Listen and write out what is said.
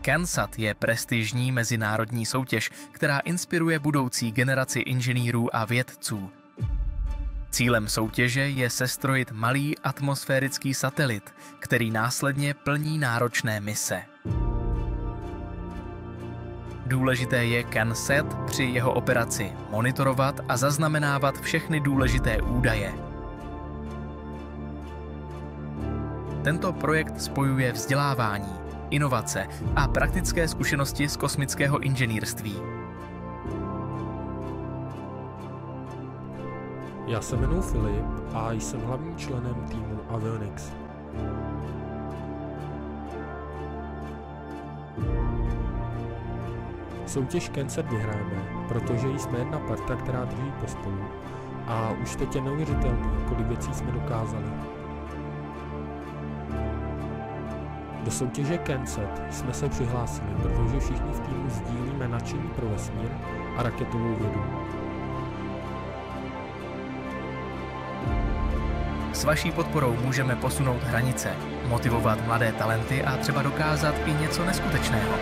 CANSAT je prestižní mezinárodní soutěž, která inspiruje budoucí generaci inženýrů a vědců. Cílem soutěže je sestrojit malý atmosférický satelit, který následně plní náročné mise. Důležité je CANSAT při jeho operaci monitorovat a zaznamenávat všechny důležité údaje. Tento projekt spojuje vzdělávání, inovace a praktické zkušenosti z kosmického inženýrství. Já se jmenuji Filip a jsem hlavním členem týmu Avionics. Soutěž CANSAT vyhrajeme, protože jsme jedna parta, která drží pospolu a už teď je neuvěřitelný, kolik věcí jsme dokázali. Do soutěže CANSAT jsme se přihlásili, protože všichni v týmu sdílíme nadšení pro vesmír a raketovou vědu. S vaší podporou můžeme posunout hranice, motivovat mladé talenty a třeba dokázat i něco neskutečného.